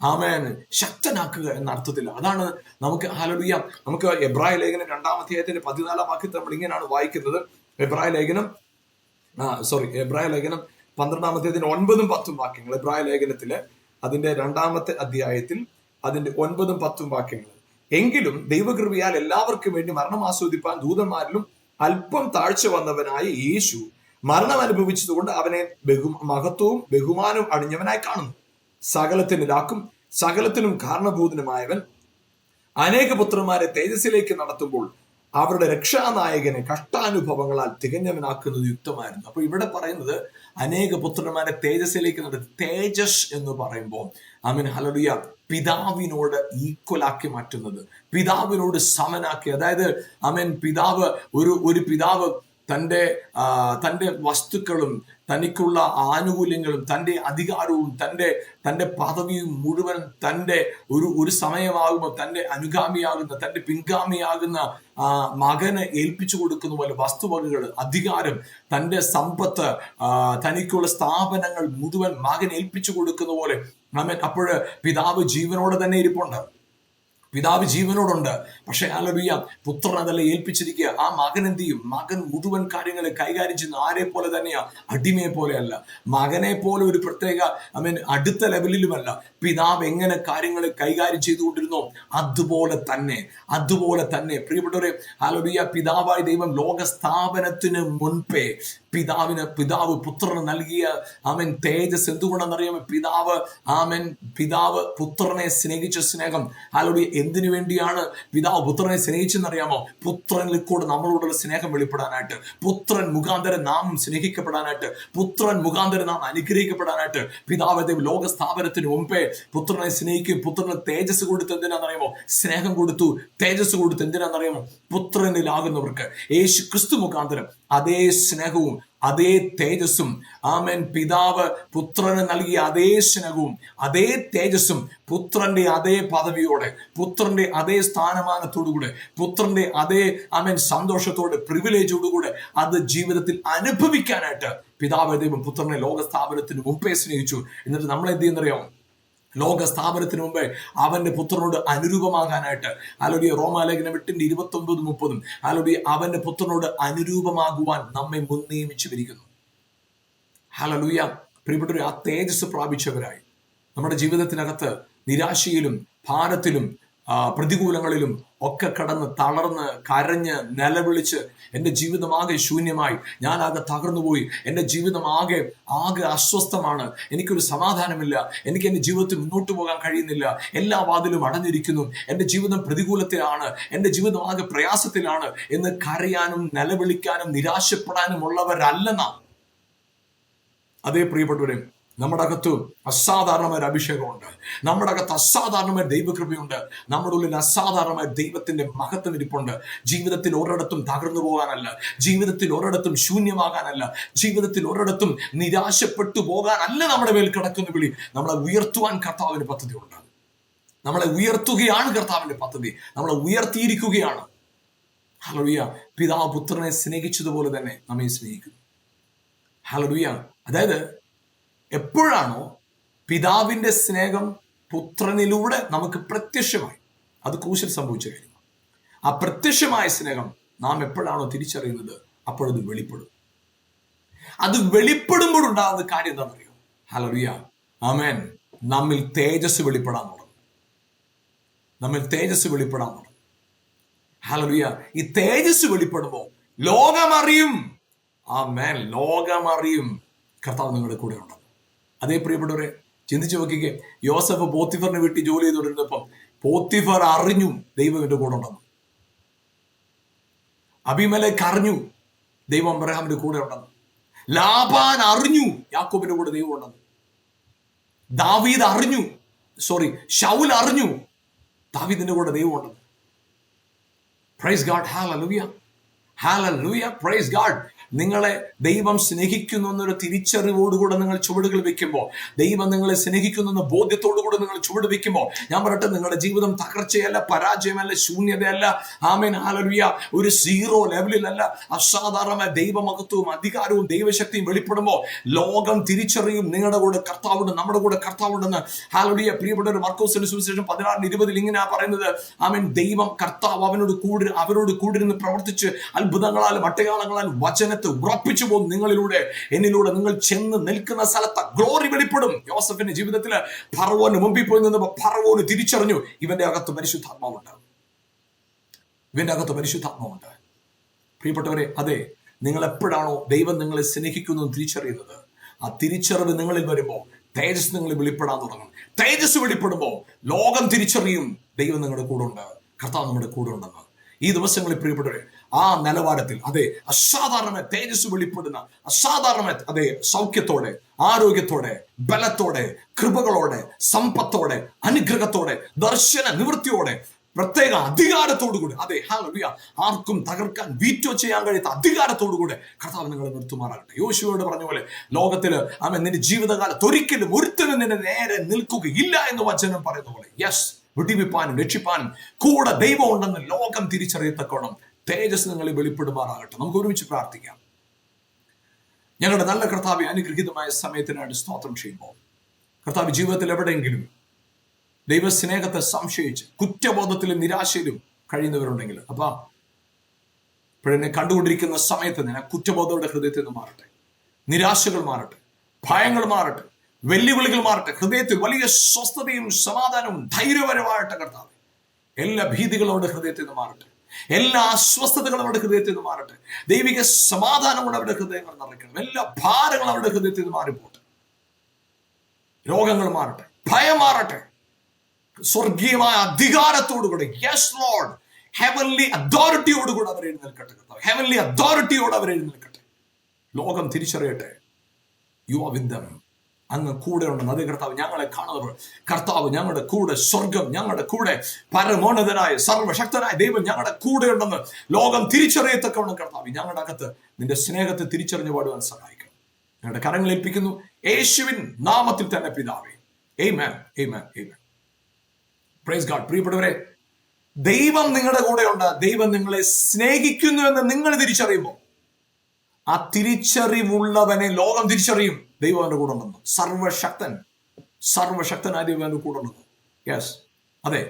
ആമേൻ, ശക്തനാക്കുക എന്ന അർത്ഥത്തിൽ. അതാണ് നമുക്ക് ഹല്ലേലൂയ, നമുക്ക് എബ്രായ ലേഖനം 2-ാം അധ്യായത്തിന്റെ 14-ാം വാക്യത്തിൽ നമ്മൾ ഇങ്ങനെയാണ് വായിക്കുന്നത്. എബ്രായ ലേഖനം 12-ാം അധ്യായത്തിന്റെ 9-ഉം 10-ഉം വാക്യങ്ങൾ. എബ്രായ ലേഖനത്തില് അതിന്റെ 2-ാമത്തെ അധ്യായത്തിൽ അതിന്റെ 9-ഉം 10-ഉം വാക്യങ്ങൾ. എങ്കിലും ദൈവകൃപയാൽ എല്ലാവർക്കും വേണ്ടി മരണം ആസ്വദിപ്പാൻ ദൂതന്മാരിലും അല്പം താഴ്ച വന്നവനായ യേശു മരണം അനുഭവിച്ചതുകൊണ്ട് അവനെ മഹത്വവും ബഹുമാനവും അണിഞ്ഞവനായി കാണുന്നു. സകലത്തിന് രാക്കും സകലത്തിനും കാരണഭൂതനുമായവൻ അനേക പുത്രന്മാരെ തേജസ്സിലേക്ക് നടത്തുമ്പോൾ അവരുടെ രക്ഷാനായകനെ കഷ്ടാനുഭവങ്ങളാൽ തികഞ്ഞവനാക്കുന്നത് യുക്തമായിരുന്നു. അപ്പൊ ഇവിടെ പറയുന്നത് അനേക പുത്രന്മാരെ തേജസ്സിലേക്ക് നടത്തി. തേജസ് എന്ന് പറയുമ്പോൾ ആമേൻ ഹല്ലേലൂയ, പിതാവിനോട് ഈക്വലാക്കി മാറ്റുന്നത്, പിതാവിനോട് സമനാക്കി. അതായത് ആമേൻ, പിതാവ് ഒരു പിതാവ് തൻ്റെ വസ്തുക്കളും തനിക്കുള്ള ആനുകൂല്യങ്ങളും തൻ്റെ അധികാരവും തൻ്റെ പദവിയും മുഴുവൻ ഒരു സമയമാകുമ്പോൾ തൻ്റെ അനുഗാമിയാകുന്ന തൻ്റെ പിൻഗാമിയാകുന്ന മകന് ഏൽപ്പിച്ചു കൊടുക്കുന്ന പോലെ വസ്തുവകകൾ, അധികാരം, തൻ്റെ സമ്പത്ത്, തനിക്കുള്ള സ്ഥാപനങ്ങൾ മുഴുവൻ മകൻ ഏൽപ്പിച്ചു കൊടുക്കുന്ന പോലെ ആമേൻ. അപ്പോഴ് പിതാവ് ജീവനോടെ തന്നെ ഇരിപ്പുണ്ട്, പിതാവ് ജീവനോടുണ്ട്. പക്ഷെ ഹല്ലേലൂയ, പുത്രൻ അതെല്ലാം ഏൽപ്പിച്ചിരിക്കുക. ആ മകൻ എന്ത് ചെയ്യും? മകൻ മുഴുവൻ കാര്യങ്ങളെ കൈകാര്യം ചെയ്യുന്ന ആരെ പോലെ തന്നെയാ, അടിമയെ പോലെയല്ല, മകനെ പോലെ ഒരു പ്രത്യേക അടുത്ത ലെവലിലുമല്ല. പിതാവ് എങ്ങനെ കാര്യങ്ങളെ കൈകാര്യം ചെയ്തുകൊണ്ടിരുന്നോ അതുപോലെ തന്നെ പ്രിയപ്പെട്ടവരെ ഹല്ലേലൂയ, പിതാവായ ദൈവം ലോക സ്ഥാപനത്തിന് മുൻപേ പിതാവ് പുത്രന് നൽകിയ തേജസ് എന്തുകൊണ്ടെന്നറിയാമോ? പിതാവ് പുത്രനെ സ്നേഹിച്ച സ്നേഹം. ഹല്ലേലൂയ, എന്തിനു വേണ്ടിയാണ് പിതാവ് പുത്രനെ സ്നേഹിച്ചെന്നറിയാമോ? പുത്രനിൽ കൂടെ നമ്മളോടുള്ള സ്നേഹം വെളിപ്പെടാനായിട്ട്, പുത്രൻ മുഖാന്തരം നാം സ്നേഹിക്കപ്പെടാനായിട്ട്, പുത്രൻ മുഖാന്തരം നാം അനുഗ്രഹിക്കപ്പെടാനായിട്ട് പിതാവ് ലോക സ്ഥാപനത്തിന് മുമ്പേ പുത്രനെ സ്നേഹിക്കും. പുത്രന് തേജസ് കൊടുത്ത് എന്തിനാണെന്നറിയാമോ? സ്നേഹം കൊടുത്തു. തേജസ് കൊടുത്ത് എന്തിനാണെന്നറിയാമോ? പുത്രനിലാകുന്നവർക്ക് യേശു ക്രിസ്തു മുഖാന്തരം അതേ സ്നേഹവും അതേ തേജസ്സും ആമേൻ, പിതാവ് പുത്രന് നൽകിയ അതേ സ്നേഹവും അതേ തേജസ്സും പുത്രന്റെ അതേ പദവിയോടെ, പുത്രന്റെ അതേ സ്ഥാനമാനത്തോടുകൂടെ, പുത്രന്റെ അതേ ആമേൻ സന്തോഷത്തോടെ, പ്രിവിലേജോടുകൂടെ അത് ജീവിതത്തിൽ അനുഭവിക്കാനായിട്ട് പിതാവ് ദൈവം പുത്രനെ ലോക സ്ഥാപനത്തിന് മുമ്പേ സ്നേഹിച്ചു. എന്നിട്ട് നമ്മൾ എന്ത് ചെയ്യുന്നറിയാമോ? ലോക സ്ഥാപനത്തിന് മുമ്പേ അവന്റെ പുത്രനോട് അനുരൂപമാകാനായിട്ട് ഹല്ലേലൂയ, റോമാലേഖനം 8:29-30 ഹല്ലേലൂയ, അവന്റെ പുത്രനോട് അനുരൂപമാകുവാൻ നമ്മെ മുൻനിയമിച്ചിരിക്കുന്നു. ഹല്ലേലൂയ, പ്രിയപ്പെട്ടവരെ, ആ തേജസ് പ്രാപിച്ചവരായി നമ്മുടെ ജീവിതത്തിനകത്ത് നിരാശയിലും ഭാരത്തിലും പ്രതികൂലങ്ങളിലും ഒക്കെ കടന്ന് തളർന്ന് കരഞ്ഞ് നിലവിളിച്ച് എൻ്റെ ജീവിതമാകെ ശൂന്യമായി, ഞാനാകെ തകർന്നുപോയി, എൻ്റെ ജീവിതം ആകെ അസ്വസ്ഥമാണ്, എനിക്കൊരു സമാധാനമില്ല, എനിക്ക് എൻ്റെ ജീവിതത്തിൽ മുന്നോട്ട് പോകാൻ കഴിയുന്നില്ല, എല്ലാ വാതിലും അടഞ്ഞിരിക്കുന്നു, എൻ്റെ ജീവിതം പ്രതികൂലത്തിലാണ്, എൻ്റെ ജീവിതം ആകെ പ്രയാസത്തിലാണ് എന്ന് കരയാനും നിലവിളിക്കാനും നിരാശപ്പെടാനും ഉള്ളവരല്ല നാം. അതേ പ്രിയപ്പെട്ടവരെ, നമ്മുടെ അകത്ത് അസാധാരണമായ ഒരു അഭിഷേകമുണ്ട്, നമ്മുടെ അകത്ത് അസാധാരണമായ ദൈവകൃപയുണ്ട്, നമ്മുടെ ഉള്ളിൽ അസാധാരണമായ ദൈവത്തിന്റെ മഹത്വം ഇരിപ്പുണ്ട്. ജീവിതത്തിൽ ഒരിടത്തും തകർന്നു പോകാനല്ല, ജീവിതത്തിൽ ഒരിടത്തും ശൂന്യമാകാനല്ല, ജീവിതത്തിൽ ഒരിടത്തും നിരാശപ്പെട്ടു പോകാനല്ല നമ്മുടെ മേൽ കിടക്കുന്ന വിളി. നമ്മളെ ഉയർത്തുവാൻ കർത്താവിന് പദ്ധതിയുണ്ട്. നമ്മളെ ഉയർത്തുകയാണ് കർത്താവിന്റെ പദ്ധതി. നമ്മളെ ഉയർത്തിയിരിക്കുകയാണ്. ഹല്ലേലൂയ, പിതാവ് പുത്രനെ സ്നേഹിച്ചതുപോലെ തന്നെ നമ്മെ സ്നേഹിക്കുന്നു. ഹല്ലേലൂയ, അതായത് എപ്പോഴാണോ പിതാവിന്റെ സ്നേഹം പുത്രനിലൂടെ നമുക്ക് പ്രത്യക്ഷമായി, അത് ക്രൂശിൽ സംഭവിച്ച കാര്യം, ആ പ്രത്യക്ഷമായ സ്നേഹം നാം എപ്പോഴാണോ തിരിച്ചറിയുന്നത് അപ്പോഴത് വെളിപ്പെടും. അത് വെളിപ്പെടുമ്പോഴുണ്ടാകുന്ന കാര്യം എന്താണെന്നറിയോ? ഹല്ലേലൂയ, ആമേൻ, നമ്മിൽ തേജസ് വെളിപ്പെടാൻ തുടങ്ങും. ഹല്ലേലൂയ, ഈ തേജസ് വെളിപ്പെടുമ്പോൾ ലോകമറിയും. ആമേൻ, ലോകമറിയും കർത്താവ് നിങ്ങളുടെ കൂടെ ഉണ്ട്. അതേ പ്രിയപ്പെട്ടവരെ, ചിന്തിച്ചു നോക്കിക്കേ, യോസഫ് പോത്തിഫറിനെ വീട്ടിൽ ജോലി ചെയ്തുകൊണ്ടിരുന്നപ്പം പോത്തിഫർ അറിഞ്ഞു ദൈവം എന്റെ കൂടെ ഉണ്ടെന്ന്. അബീമേലെക്ക് അറിഞ്ഞു ദൈവം അബ്രഹാമിന്റെ കൂടെ ഉണ്ടെന്ന്. ലാബാൻ അറിഞ്ഞു യാക്കോബിന്റെ കൂടെ ദൈവം ഉണ്ടെന്ന്. ദാവീദ് അറിഞ്ഞു, ശൗൽ അറിഞ്ഞു ദാവീദിന്റെ കൂടെ ദൈവം ഉണ്ടെന്ന്. Praise God, hallelujah, hallelujah, praise God. നിങ്ങളെ ദൈവം സ്നേഹിക്കുന്നു എന്നൊരു തിരിച്ചറിവോടുകൂടെ നിങ്ങൾ ചുവടുകൾ വെക്കുമ്പോൾ, ദൈവം നിങ്ങളെ സ്നേഹിക്കുന്നു എന്ന ബോധ്യത്തോടുകൂടെ നിങ്ങൾ ചുവട് വെക്കുമ്പോൾ, ഞാൻ പറയട്ടെ, നിങ്ങളുടെ ജീവിതം തകർച്ചയല്ല, പരാജയമല്ല, ശൂന്യതയല്ല. ആമേൻ, ഹല്ലേലൂയ. ഒരു സീറോ ലെവലിലല്ല. അസാധാരണമായ ദൈവമഹത്വവും അധികാരവും ദൈവശക്തിയും വെളിപ്പെടുമ്പോൾ ലോകം തിരിച്ചറിയും നിങ്ങളുടെ കൂടെ കർത്താവുണ്ട്, നമ്മുടെ കൂടെ കർത്താവുണ്ടെന്ന്. ഹല്ലേലൂയ. പ്രിയപ്പെട്ട മർക്കോസിന്റെ സുവിശേഷം 16:20 ഇങ്ങനെയാ പറയുന്നത്. ആമേൻ, ദൈവം കർത്താവ് അവരോട് കൂടിരുന്ന് പ്രവർത്തിച്ച് അത്ഭുതങ്ങളാലും അടയാളങ്ങളാലും വചനത്തെ ഉറപ്പിച്ചു പോകും. നിങ്ങളിലൂടെ, എന്നിലൂടെ നിങ്ങൾ ചെന്ന് നിൽക്കുന്ന സ്ഥലത്ത് ഗ്ലോറി വെളിപ്പെടും. യോസഫിന്റെ ജീവിതത്തിൽ ഫറവോന് മുമ്പിൽ പോയി നിന്നപ്പോൾ ഫറവോന് തിരിച്ചറിഞ്ഞു, ഇവന്റെ അകത്ത് പരിശുദ്ധാത്മാവുണ്ട്, ഇവന്റെ അകത്ത് പരിശുദ്ധാത്മാവുണ്ട്. പ്രിയപ്പെട്ടവരെ, അതെ, നിങ്ങൾ എപ്പോഴാണോ ദൈവം നിങ്ങളെ സ്നേഹിക്കുന്നു തിരിച്ചറിയുന്നത്, ആ തിരിച്ചറിവ് നിങ്ങളിൽ വരുമ്പോൾ തേജസ് നിങ്ങളിൽ വെളിപ്പെടാൻ തുടങ്ങും. തേജസ് വെളിപ്പെടുമ്പോൾ ലോകം തിരിച്ചറിയും ദൈവം നിങ്ങളുടെ കൂടെ ഉണ്ട്, കർത്താവ് നമ്മുടെ കൂടെ ഉണ്ടെന്ന്. ഈ ദിവസങ്ങളിൽ പ്രിയപ്പെട്ടവരെ, ആ നിലവാരത്തിൽ, അതെ, അസാധാരണ തേജസ് വെളിപ്പെടുന്ന, അസാധാരണ, അതെ, സൗഖ്യത്തോടെ, ആരോഗ്യത്തോടെ, ബലത്തോടെ, കൃപകളോടെ, സമ്പത്തോടെ, അനുഗ്രഹത്തോടെ, ദർശന നിവൃത്തിയോടെ, പ്രത്യേക അധികാരത്തോടുകൂടി, അതെ, ഹല്ലേലൂയ, ആർക്കും തകർക്കാൻ, വീറ്റോ ചെയ്യാൻ കഴിയാത്ത അധികാരത്തോടുകൂടെ കർത്താവ് നിങ്ങളെ നിർത്തുമാറാകട്ടെ. യോശുവയോട് പറഞ്ഞ പോലെ, ലോകത്തില് അവൻ നിന്റെ ജീവിതകാലത്ത് ഒരിക്കലും ഒരുത്തനും നിന്റെ നേരെ നിൽക്കുകയില്ല എന്ന് വചനം പറയുന്ന പോലെ, യെസ്, വിടിവിപ്പാനും രക്ഷിപ്പാനും കൂടെ ദൈവം ഉണ്ടെന്ന് ലോകം തിരിച്ചറിയത്തക്കോണം തേജസ് നിങ്ങളിൽ വെളിപ്പെടുമാറാകട്ടെ. നമുക്ക് ഒരുമിച്ച് പ്രാർത്ഥിക്കാം. ഞങ്ങളുടെ നല്ല കർത്താവ്, അനുഗ്രഹീതമായ സമയത്തിനായിട്ട് സ്തോത്രം ചെയ്യുമ്പോൾ, കർത്താവ്, ജീവിതത്തിൽ എവിടെയെങ്കിലും ദൈവസ്നേഹത്തെ സംശയിച്ച് കുറ്റബോധത്തിലും നിരാശയിലും കഴിയുന്നവരുണ്ടെങ്കിൽ, അപ്പൊ ഇപ്പോഴെന്നെ കണ്ടുകൊണ്ടിരിക്കുന്ന സമയത്ത് തന്നെ കുറ്റബോധയുടെ ഹൃദയത്തിൽ നിന്ന് മാറട്ടെ, നിരാശകൾ മാറട്ടെ, ഭയങ്ങൾ മാറട്ടെ, വെല്ലുവിളികൾ മാറട്ടെ, ഹൃദയത്തിൽ വലിയ സ്വസ്ഥതയും സമാധാനവും ധൈര്യപരമായിട്ട് കർത്താവ്, എല്ലാ ഭീതികളോട് ഹൃദയത്തിൽ നിന്ന് മാറട്ടെ, എല്ലാ അസ്വസ്ഥതകളും അവരുടെ ഹൃദയത്തിൽ നിന്ന് മാറട്ടെ, ദൈവിക സമാധാനം കൊണ്ട് അവരുടെ ഹൃദയങ്ങൾ നിറയ്ക്കണം, എല്ലാ ഭാരങ്ങളും അവരുടെ ഹൃദയത്തിൽ നിന്ന് മാറിപ്പോട്ടെ, രോഗങ്ങൾ മാറട്ടെ, ഭയം മാറട്ടെ, സ്വർഗീയമായ അധികാരത്തോടുകൂടെ, യെസ് ലോർഡ്, ഹെവൻലി അതോറിറ്റിയോടുകൂടെ അവർ എഴുന്നേൽക്കട്ടെ കർത്താവ്, ഹെവൻലി അതോറിറ്റിയോട് അവർ എഴുന്നേൽക്കട്ടെ. ലോകം തിരിച്ചറിയട്ടെ, യു ആർ വിത്ത് ദം, അങ്ങ് കൂടെ ഉണ്ടെന്ന്. അതേ കർത്താവ്, ഞങ്ങളെ കാണുന്നവർ, കർത്താവ് ഞങ്ങളുടെ കൂടെ, സ്വർഗം ഞങ്ങളുടെ കൂടെ, പരമോന്നതനായ സർവശക്തനായ ദൈവം ഞങ്ങളുടെ കൂടെ ഉണ്ടെന്ന് ലോകം തിരിച്ചറിയത്തക്കവണ്ണം കർത്താവ് ഞങ്ങളുടെ അകത്ത് നിന്റെ സ്നേഹത്തെ തിരിച്ചറിഞ്ഞു പാടുവാൻ സഹായിക്കണം. ഞങ്ങളുടെ കരങ്ങൾ ഏൽപ്പിക്കുന്നു യേശുവിൻ നാമത്തിൽ തന്നെ പിതാവേ, ആമേൻ, ആമേൻ, ആമേൻ. Praise God. പ്രിയപ്പെട്ടവരെ, ദൈവം നിങ്ങളുടെ കൂടെ ഉണ്ട്, ദൈവം നിങ്ങളെ സ്നേഹിക്കുന്നു എന്ന് നിങ്ങൾ തിരിച്ചറിയുമ്പോൾ, ആ തിരിച്ചറിവുള്ളവനെ ലോകം തിരിച്ചറിയും ദൈവം അവന്റെ കൂടെ ഉണ്ടെന്ന്. സർവശക്തനായ ദൈവം അവന്റെ കൂടെ ഉണ്ടെന്ന്. യെസ്, അതെ,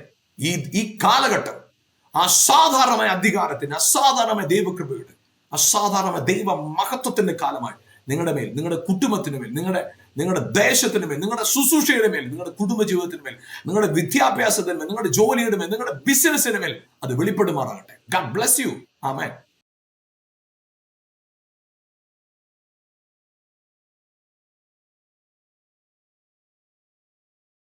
ഈ കാലഘട്ടം അസാധാരണമായ അധികാരത്തിന്, അസാധാരണമായ ദൈവകൃപയുടെ, അസാധാരണമായ ദൈവ മഹത്വത്തിന്റെ കാലമായി നിങ്ങളുടെ മേൽ, നിങ്ങളുടെ കുടുംബത്തിന് മേൽ, നിങ്ങളുടെ ദേശത്തിന് മേൽ, നിങ്ങളുടെ ശുശ്രൂഷയുടെ മേൽ, നിങ്ങളുടെ കുടുംബജീവിതത്തിന് മേൽ, നിങ്ങളുടെ വിദ്യാഭ്യാസത്തിന് മേൽ, നിങ്ങളുടെ ജോലിയുടെ മേൽ, നിങ്ങളുടെ ബിസിനസിന് മേൽ അത് വെളിപ്പെടുമാറാകട്ടെ. God bless you. ആമേൻ.